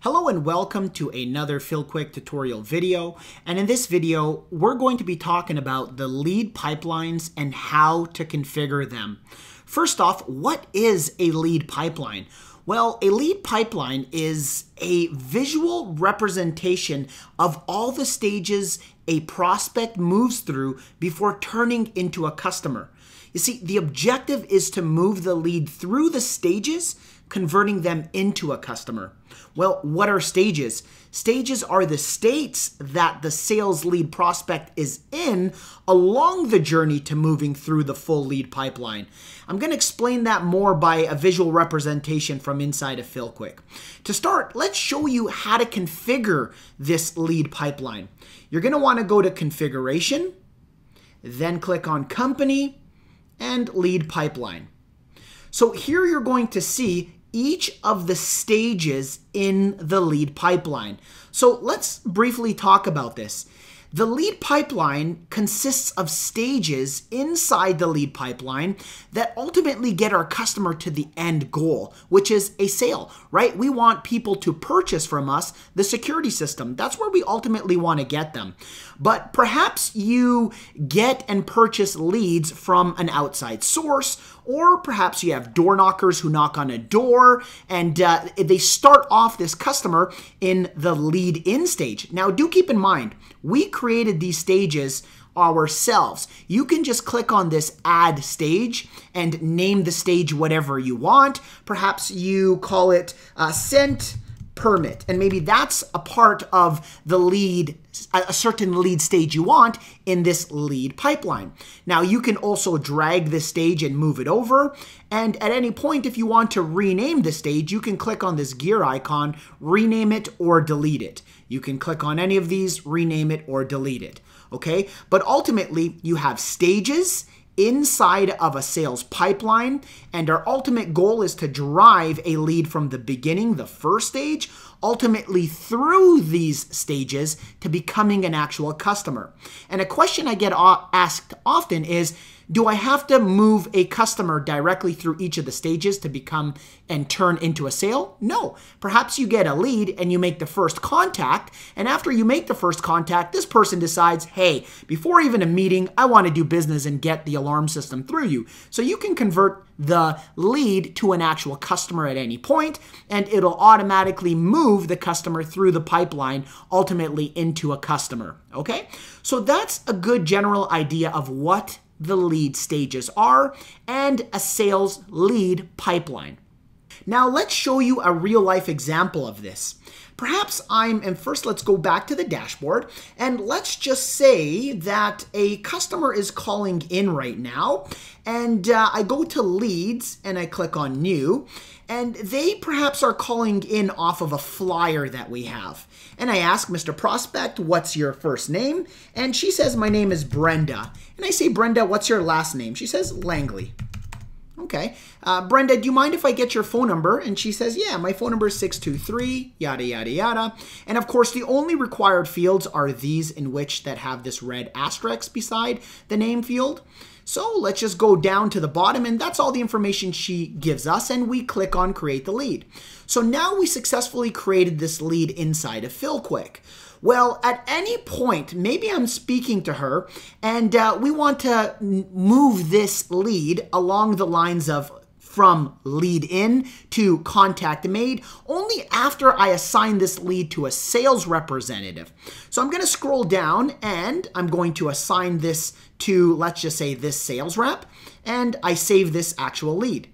Hello and welcome to another FillQuick tutorial video. And in this video, we're going to be talking about the lead pipelines and how to configure them. First off, what is a lead pipeline? Well, a lead pipeline is a visual representation of all the stages a prospect moves through before turning into a customer. You see, the objective is to move the lead through the stages, converting them into a customer. Well, what are stages? Stages are the states that the sales lead prospect is in along the journey to moving through the full lead pipeline. I'm going to explain that more by a visual representation from inside of FillQuick. To start, let's show you how to configure this lead pipeline. You're going to want to go to Configuration, then click on Company and Lead Pipeline. So here you're going to see each of the stages in the lead pipeline. So let's briefly talk about this. The lead pipeline consists of stages inside the lead pipeline that ultimately get our customer to the end goal, which is a sale, right? We want people to purchase from us the security system. That's where we ultimately want to get them. But perhaps you get and purchase leads from an outside source, or perhaps you have door knockers who knock on a door and they start off this customer in the lead in stage. Now, do keep in mind, we created these stages ourselves. You can just click on this add stage and name the stage whatever you want. Perhaps you call it sent permit, and maybe that's a part of the lead, a certain lead stage you want in this lead pipeline. Now you can also drag this stage and move it over, and at any point if you want to rename the stage, you can click on this gear icon, rename it or delete it. You can click on any of these, rename it or delete it, okay? But ultimately you have stages inside of a sales pipeline, and our ultimate goal is to drive a lead from the beginning, the first stage, ultimately through these stages to becoming an actual customer. And a question I get asked often is, do I have to move a customer directly through each of the stages to become and turn into a sale? No. Perhaps you get a lead and you make the first contact, and after you make the first contact, this person decides, hey, before even a meeting, I want to do business and get the alarm system through you. So you can convert the lead to an actual customer at any point, and it'll automatically move the customer through the pipeline, ultimately into a customer, okay? So that's a good general idea of what the lead stages are and a sales lead pipeline. Now let's show you a real life example of this. Perhaps and first let's go back to the dashboard, and let's just say that a customer is calling in right now, and I go to leads and I click on new, and they perhaps are calling in off of a flyer that we have. And I ask Mr. Prospect, what's your first name? And she says, my name is Brenda. And I say, Brenda, what's your last name? She says, Langley. Okay. Brenda, do you mind if I get your phone number? And she says, yeah, my phone number is 623, yada, yada, yada. And of course, the only required fields are these in which that have this red asterisk beside the name field. So let's just go down to the bottom, and that's all the information she gives us, and we click on create the lead. So now we successfully created this lead inside of FillQuick. Well, at any point, maybe I'm speaking to her and we want to move this lead along the lines of from lead in to contact made only after I assign this lead to a sales representative. So I'm going to scroll down and I'm going to assign this to, let's just say, this sales rep, and I save this actual lead.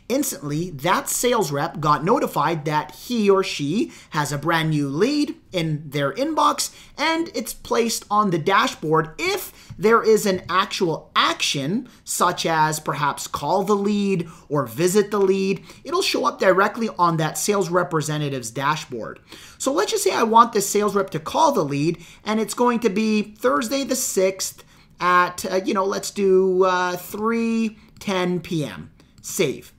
Instantly, that sales rep got notified that he or she has a brand new lead in their inbox, and it's placed on the dashboard if there is an actual action, such as perhaps call the lead or visit the lead. It'll show up directly on that sales representative's dashboard. So let's just say I want this sales rep to call the lead, and it's going to be Thursday the 6th at, let's do 3:10 p.m. Save.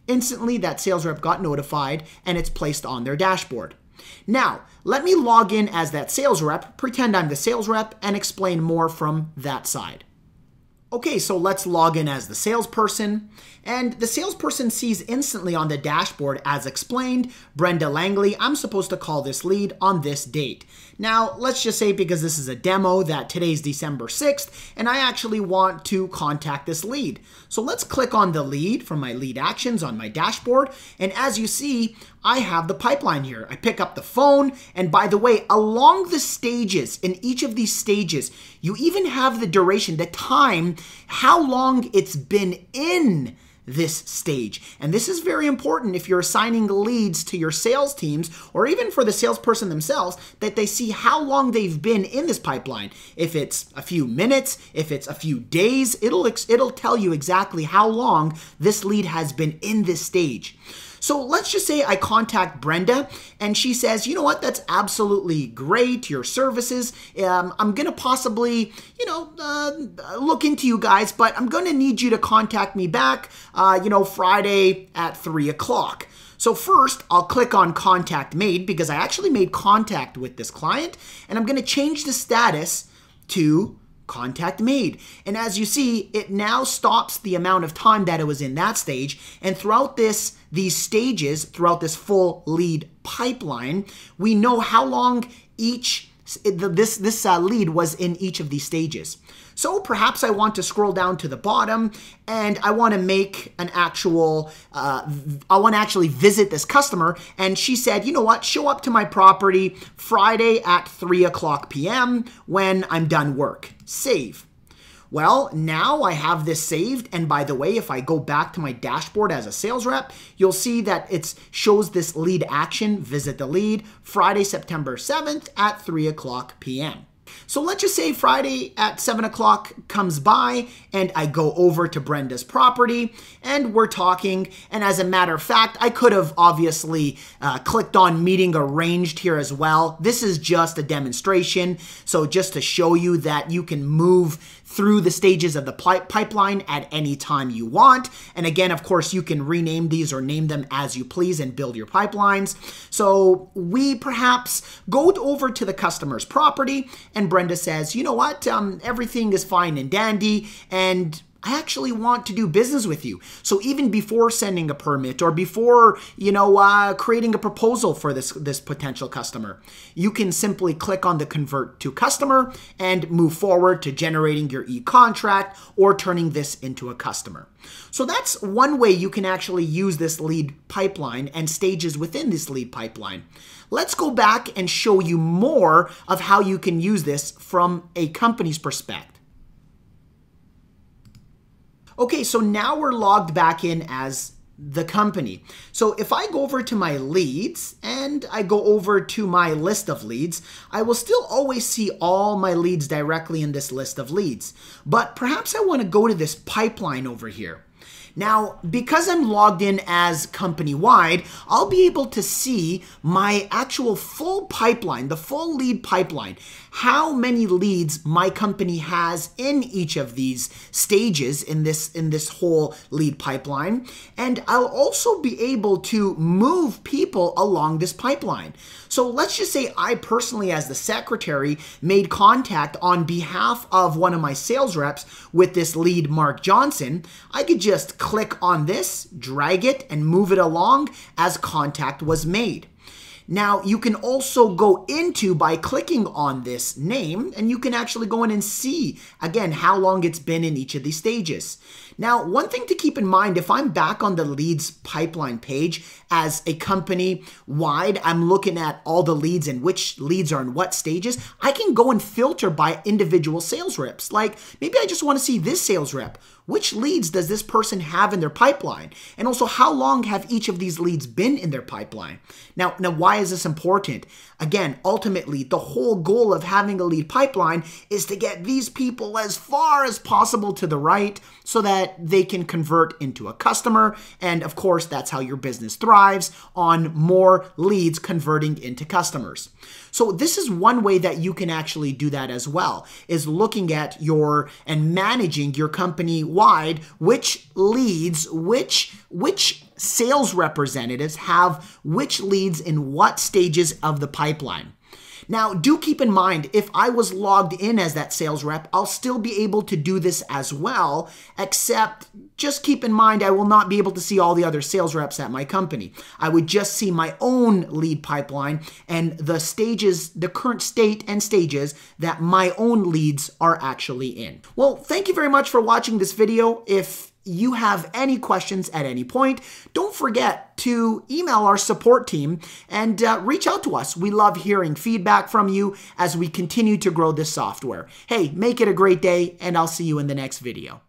Instantly, that sales rep got notified and it's placed on their dashboard. Now, let me log in as that sales rep, pretend I'm the sales rep, and explain more from that side. Okay, so let's log in as the salesperson. And the salesperson sees instantly on the dashboard, as explained, Brenda Langley, I'm supposed to call this lead on this date. Now, let's just say, because this is a demo, that today's December 6th, and I actually want to contact this lead. So let's click on the lead from my lead actions on my dashboard. And as you see, I have the pipeline here. I pick up the phone, and by the way, along the stages, in each of these stages, you even have the duration, the time, how long it's been in this stage. And this is very important if you're assigning leads to your sales teams, or even for the salesperson themselves, that they see how long they've been in this pipeline. If it's a few minutes, if it's a few days, it'll tell you exactly how long this lead has been in this stage. So let's just say I contact Brenda and she says, you know what, that's absolutely great, your services. I'm going to possibly, look into you guys, but I'm going to need you to contact me back, Friday at 3 o'clock. So first, I'll click on Contact Made because I actually made contact with this client, and I'm going to change the status to Contact Made. And as you see, it now stops the amount of time that it was in that stage. And throughout these stages, throughout this full lead pipeline, we know how long this lead was in each of these stages. So perhaps I want to scroll down to the bottom and I want to make an actual, I want to actually visit this customer. And she said, you know what, show up to my property Friday at 3 o'clock p.m. when I'm done work. Save. Well, now I have this saved. And by the way, if I go back to my dashboard as a sales rep, you'll see that it shows this lead action, visit the lead, Friday, September 7th at 3 o'clock p.m. So let's just say Friday at 7 o'clock comes by and I go over to Brenda's property and we're talking. And as a matter of fact, I could have obviously clicked on meeting arranged here as well. This is just a demonstration. So just to show you that you can move through the stages of the pipeline at any time you want. And again, of course, you can rename these or name them as you please and build your pipelines. So we perhaps go over to the customer's property and Brenda says, you know what, everything is fine and dandy, and I actually want to do business with you. So even before sending a permit or before, creating a proposal for this potential customer, you can simply click on the convert to customer and move forward to generating your e-contract or turning this into a customer. So that's one way you can actually use this lead pipeline and stages within this lead pipeline. Let's go back and show you more of how you can use this from a company's perspective. Okay, so now we're logged back in as the company. So if I go over to my leads and I go over to my list of leads, I will still always see all my leads directly in this list of leads. But perhaps I want to go to this pipeline over here. Now, because I'm logged in as company-wide, I'll be able to see my actual full pipeline, the full lead pipeline, how many leads my company has in each of these stages in this whole lead pipeline. And I'll also be able to move people along this pipeline. So let's just say I personally, as the secretary, made contact on behalf of one of my sales reps with this lead, Mark Johnson. I could just click on this, drag it, and move it along as contact was made. Now, you can also go into by clicking on this name, and you can actually go in and see, again, how long it's been in each of these stages. Now, one thing to keep in mind, if I'm back on the leads pipeline page as a company-wide, I'm looking at all the leads and which leads are in what stages, I can go and filter by individual sales reps. Like, maybe I just want to see this sales rep. Which leads does this person have in their pipeline? And also, how long have each of these leads been in their pipeline? Now, why is this important? Again, ultimately, the whole goal of having a lead pipeline is to get these people as far as possible to the right so that they can convert into a customer. And of course, that's how your business thrives, on more leads converting into customers. So this is one way that you can actually do that as well, is looking at and managing your company-wide, which leads, which sales representatives have which leads in what stages of the pipeline. Now, do keep in mind, if I was logged in as that sales rep, I'll still be able to do this as well, except just keep in mind I will not be able to see all the other sales reps at my company. I would just see my own lead pipeline and the stages, the current state and stages that my own leads are actually in. Well, thank you very much for watching this video. If you have any questions at any point, don't forget to email our support team and reach out to us. We love hearing feedback from you as we continue to grow this software. Hey, make it a great day, and I'll see you in the next video.